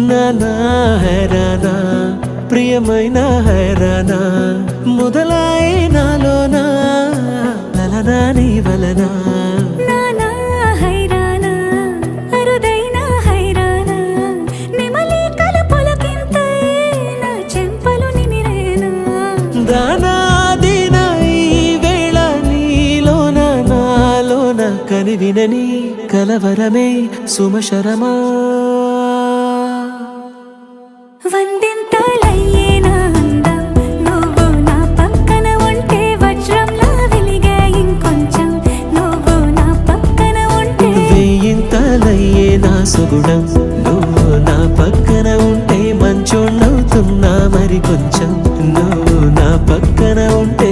నానా హైరానా ప్రియమైన హైరానా మొదలాయి నాలోనా లలనా నీ వలనా నానా హైరానా అరుదైన హైరానా నెమలి కలుపులకింతై నా చెంపలు నిమిరేనా దానా దినా ఈ వేళ నీలోన నాలోన కనివినని కలవరమే సుమశరమా వందింతలయ్యే నా అందం నువ్వు నా పక్కన ఉంటే వజ్రంలా వెలిగే ఇంకొంచెం నువ్వు నా పక్కన ఉంటే వేయింతలయ్యే నా సుగుణం నువ్వు నా పక్కన ఉంటే మంచోణ్ణవుతున్నా మరి కొంచెం నువ్వు నా పక్కన ఉంటే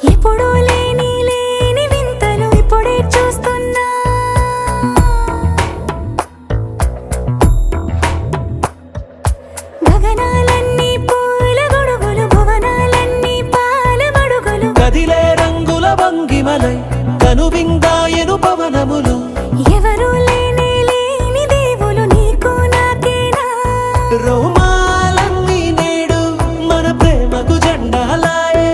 ఎప్పుడూ లేని వింతలు ఇప్పుడే చూస్తున్నా గగనాలన్నీ పూల గొడుగులు భువనాలన్నీ పాల మడుగులు కదిలే రంగుల భంగిమలై కనువిందాయను పవనములు ఎవరూ లేని దేవులు నీకు నాకేనా రోమాలన్నీ నేడు మన ప్రేమకు జెండాలాయే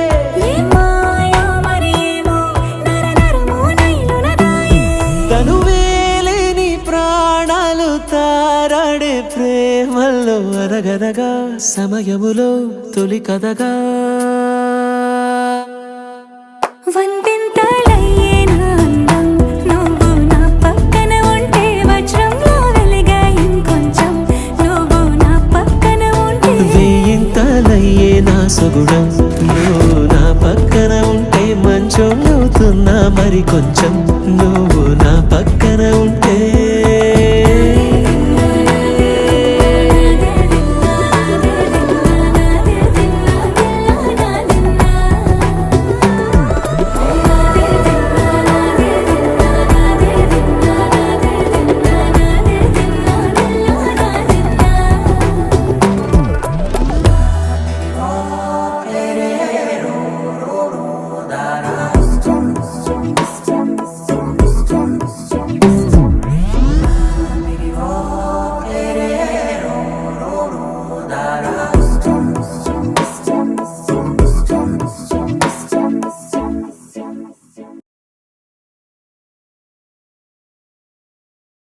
మాయో మరేమో నరనరమో నైలునదాయే తనువేలేని ప్రాణాలు తారాడే ప్రేమల్లో అనగనగా సమయములో తొలి కథగా వందింతలయ్యే నా అందం నువ్వు నా పక్కన ఉంటే వజ్రంలా వెలిగే ఇంకొంచెం నువ్వు నా పక్కన ఉంటే వేయింతలయ్యే నా సుగుణం నువ్వు నా పక్కన ఉంటే మంచోణ్ణవుతున్నా మరి కొంచెం